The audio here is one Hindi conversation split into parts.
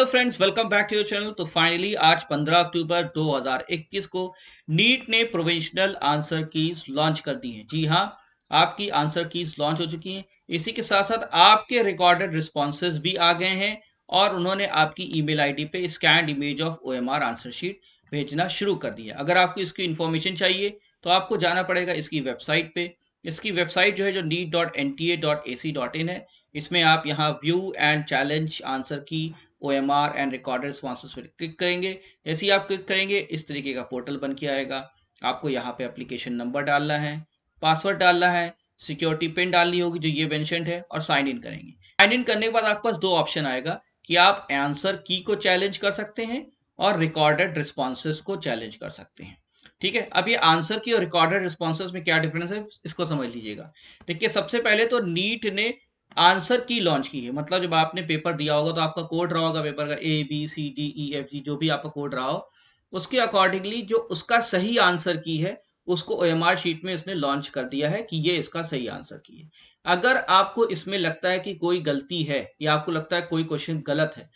Hello friends, welcome back to your channel. तो फाइनली आज 15 अक्टूबर 2021 को नीट ने प्रोविजनल आंसर कीज लॉन्च कर दी हैं। जी हाँ, आपकी आंसर कीज लॉन्च हो चुकी हैं। इसी के साथ साथ आपके रिकॉर्डेड रिस्पॉन्सेज भी आ गए हैं और उन्होंने आपकी ईमेल आईडी पे scanned image of OMR answer sheet भेजना शुरू कर दिया। अगर आपको इसकी इन्फॉर्मेशन चाहिए तो आपको जाना पड़ेगा इसकी वेबसाइट पे। इसकी वेबसाइट जो है जो neet.nta.ac.in है। इसमें आप यहाँ व्यू एंड चैलेंज आंसर की OMR एंड रिकॉर्डेड रिस्पॉन्सेज पर क्लिक करेंगे। जैसे ही आप क्लिक करेंगे इस तरीके का पोर्टल बन के आएगा। आपको यहाँ पे एप्लीकेशन नंबर डालना है, पासवर्ड डालना है, सिक्योरिटी पिन डालनी होगी जो ये मेंशन्ड है और साइन इन करेंगे। साइन इन करने के बाद आपके पास दो ऑप्शन आएगा कि आप आंसर की को चैलेंज कर सकते हैं और रिकॉर्डेड रिस्पॉन्सेज को चैलेंज कर सकते हैं। ठीक है, अब ये आंसर की और रिकॉर्डेड रिस्पॉन्सेज में क्या डिफरेंस है इसको समझ लीजिएगा। देखिए, सबसे पहले तो नीट ने आंसर की लॉन्च की है। मतलब जब आपने पेपर दिया होगा तो आपका कोड रहा होगा पेपर का ABCDEFG, जो भी आपका कोड रहा हो उसके अकॉर्डिंगली जो उसका सही आंसर की है उसको OMR शीट में इसने लॉन्च कर दिया है कि ये इसका सही आंसर की है। अगर आपको इसमें लगता है कि कोई गलती है या आपको लगता है कोई क्वेश्चन गलत है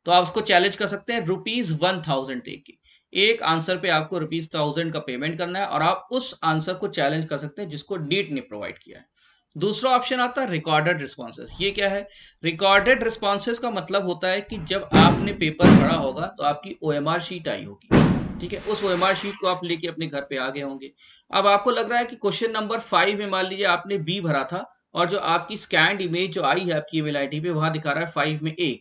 तो आप उसको चैलेंज कर सकते हैं ₹1000 दे के। एक आंसर पे आपको ₹1000 का पेमेंट करना है और आप उस आंसर को चैलेंज कर सकते हैं जिसको नीट ने प्रोवाइड किया है। दूसरा ऑप्शन आता है रिकॉर्डेड रिस्पॉन्सेज। ये क्या है? रिकॉर्डेड रिस्पॉन्सेज का मतलब होता है कि जब आपने पेपर पढ़ा होगा तो आपकी OMR शीट आई होगी। ठीक है, उस OMR शीट को आप लेके अपने घर पे आ गए होंगे। अब आपको लग रहा है कि क्वेश्चन नंबर 5 में मान लीजिए आपने बी भरा था और जो आपकी स्कैन्ड इमेज जो आई है आपकी ईमेल आईडी पे वहां दिखा रहा है 5 में ए।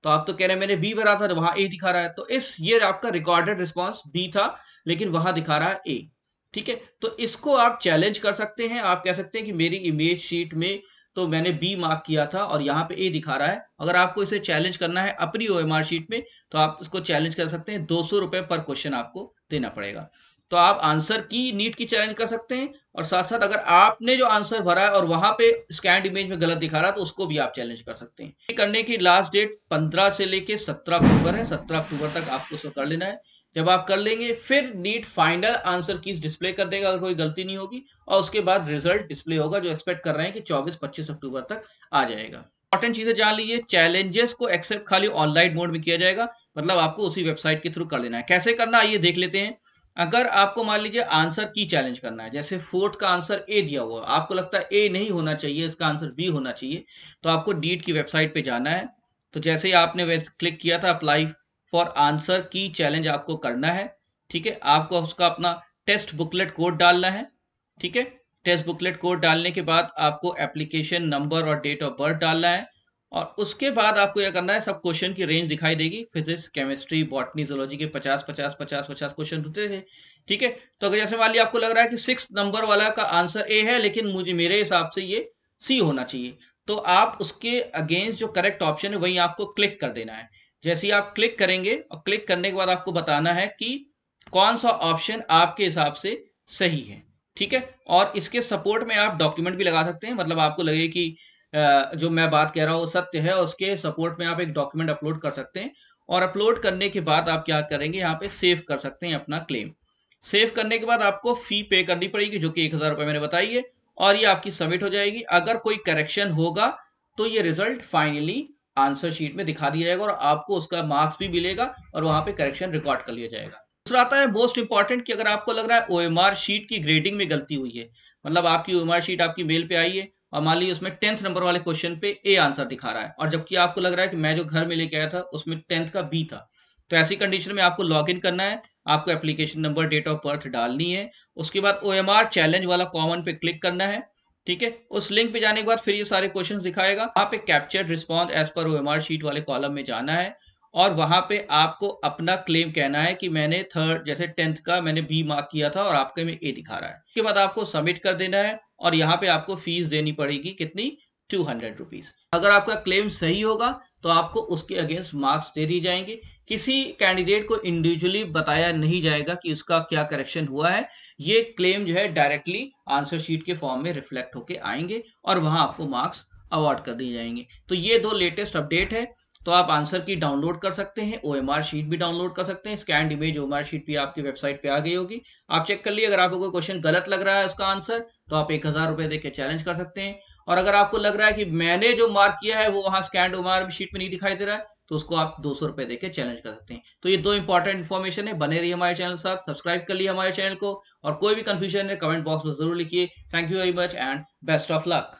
तो आप तो कह रहे हैं मैंने बी भरा था तो वहां ए दिखा रहा है। तो इस ये आपका रिकॉर्डेड रिस्पॉन्स बी था लेकिन वहां दिखा रहा है ए। ठीक है, तो इसको आप चैलेंज कर सकते हैं। आप कह सकते हैं कि मेरी इमेज शीट में तो मैंने बी मार्क किया था और यहाँ पे ए दिखा रहा है। अगर आपको इसे चैलेंज करना है अपनी OMR शीट में तो आप इसको चैलेंज कर सकते हैं। ₹200 पर क्वेश्चन आपको देना पड़ेगा। तो आप आंसर की नीट की चैलेंज कर सकते हैं और साथ साथ अगर आपने जो आंसर भरा है और वहां पे स्कैन्ड इमेज में गलत दिखा रहा है तो उसको भी आप चैलेंज कर सकते हैं। ये करने की लास्ट डेट 15 से लेके 17 अक्टूबर है। 17 अक्टूबर तक आपको इसको कर लेना है। जब आप कर लेंगे फिर NEET final answer keys display कर देगा अगर कोई गलती नहीं होगी और उसके बाद रिजल्ट डिस्प्ले होगा जो एक्सपेक्ट कर रहे हैं कि 24-25 अक्टूबर तक आ जाएगा। इंपॉर्टेंट चीजें जान लीजिए, चैलेंजेस को एक्सेप्ट खाली ऑनलाइन मोड में किया जाएगा। मतलब आपको उसी वेबसाइट के थ्रू कर लेना है। कैसे करना आइए देख लेते हैं। अगर आपको मान लीजिए आंसर की चैलेंज करना है, जैसे फोर्थ का आंसर ए दिया हुआ, आपको लगता है ए नहीं होना चाहिए, इसका आंसर बी होना चाहिए, तो आपको नीट की वेबसाइट पे जाना है। तो जैसे ही आपने क्लिक किया था अप्लाई फॉर आंसर की चैलेंज आपको करना है। ठीक है, आपको उसका अपना टेस्ट बुकलेट कोड डालना है। ठीक है, टेस्ट बुकलेट कोड डालने के बाद आपको एप्लीकेशन नंबर और डेट ऑफ बर्थ डालना है और उसके बाद आपको यह करना है, सब क्वेश्चन की रेंज दिखाई देगी। फिजिक्स, केमिस्ट्री, बॉटनी, जूलॉजी के 50-50-50-50 क्वेश्चन होते थे। ठीक है, तो अगर जैसे मान लिया आपको लग रहा है कि 6 नंबर वाला का आंसर ए है लेकिन मुझे मेरे हिसाब से ये सी होना चाहिए, तो आप उसके अगेंस्ट जो करेक्ट ऑप्शन है वही आपको क्लिक कर देना है। जैसे ही आप क्लिक करेंगे और क्लिक करने के बाद आपको बताना है कि कौन सा ऑप्शन आपके हिसाब से सही है। ठीक है, और इसके सपोर्ट में आप डॉक्यूमेंट भी लगा सकते हैं। मतलब आपको लगे कि जो मैं बात कह रहा हूँ सत्य है, उसके सपोर्ट में आप एक डॉक्यूमेंट अपलोड कर सकते हैं और अपलोड करने के बाद आप क्या करेंगे, यहाँ पे सेव कर सकते हैं अपना क्लेम। सेव करने के बाद आपको फी पे करनी पड़ेगी जो कि ₹1000 मैंने बताई है और ये आपकी सबमिट हो जाएगी। अगर कोई करेक्शन होगा तो ये रिजल्ट फाइनली आंसर शीट में दिखा दिया जाएगा और आपको उसका मार्क्स भी मिलेगा और वहां पे करेक्शन रिकॉर्ड कर लिया जाएगा। दूसरा आता है मोस्ट इंपॉर्टेंट कि अगर आपको लग रहा है OMR शीट की ग्रेडिंग में गलती हुई है, मतलब आपकी OMR शीट आपकी मेल पे आई है और मान लीजिए उसमें 10th नंबर वाले क्वेश्चन पे ए आंसर दिखा रहा है और जबकि आपको लग रहा है कि मैं जो घर में लेके आया था उसमें 10th का बी था। तो ऐसी कंडीशन में आपको लॉग इन करना है, आपको application number, date of birth डालनी है, उसके बाद OMR चैलेंज वाला कॉमन पे क्लिक करना है। ठीक है, उस लिंक पे जाने के बाद फिर ये सारे क्वेश्चंस दिखाएगा। वहां पे captured response as per OMR sheet वाले कॉलम में जाना है और वहां पे आपको अपना क्लेम कहना है कि मैंने थर्ड जैसे 10th का मैंने बी मार्क किया था और आपके में ए दिखा रहा है। उसके बाद आपको सबमिट कर देना है और यहाँ पे आपको फीस देनी पड़ेगी कितनी, ₹200। अगर आपका क्लेम सही होगा तो आपको उसके अगेंस्ट मार्क्स दे दिए जाएंगे। किसी कैंडिडेट को इंडिविजुअली बताया नहीं जाएगा कि उसका क्या करेक्शन हुआ है। ये क्लेम जो है डायरेक्टली आंसर शीट के फॉर्म में रिफ्लेक्ट होके आएंगे और वहां आपको मार्क्स अवार्ड कर दिए जाएंगे। तो ये दो लेटेस्ट अपडेट है। तो आप आंसर की डाउनलोड कर सकते हैं, OMR शीट भी डाउनलोड कर सकते हैं। स्कैन्ड इमेज OMR शीट भी आपकी वेबसाइट पे आ गई होगी, आप चेक कर लिए। अगर आपको कोई क्वेश्चन गलत लग रहा है उसका आंसर तो आप ₹1000 देके चैलेंज कर सकते हैं और अगर आपको लग रहा है कि मैंने जो मार्क किया है वो वहां स्कैन्ड OMR शीट में नहीं दिखाई दे रहा है तो उसको आप 200 रुपए देके चैलेंज कर सकते हैं। तो ये 2 इंपॉर्टेंट इन्फॉर्मेशन है, बने रहिए हमारे चैनल के साथ, सब्सक्राइब कर लिए हमारे चैनल को, और कोई भी कंफ्यूजन है कमेंट बॉक्स में ज़रूर लिखिए। Thank you very much and best of luck.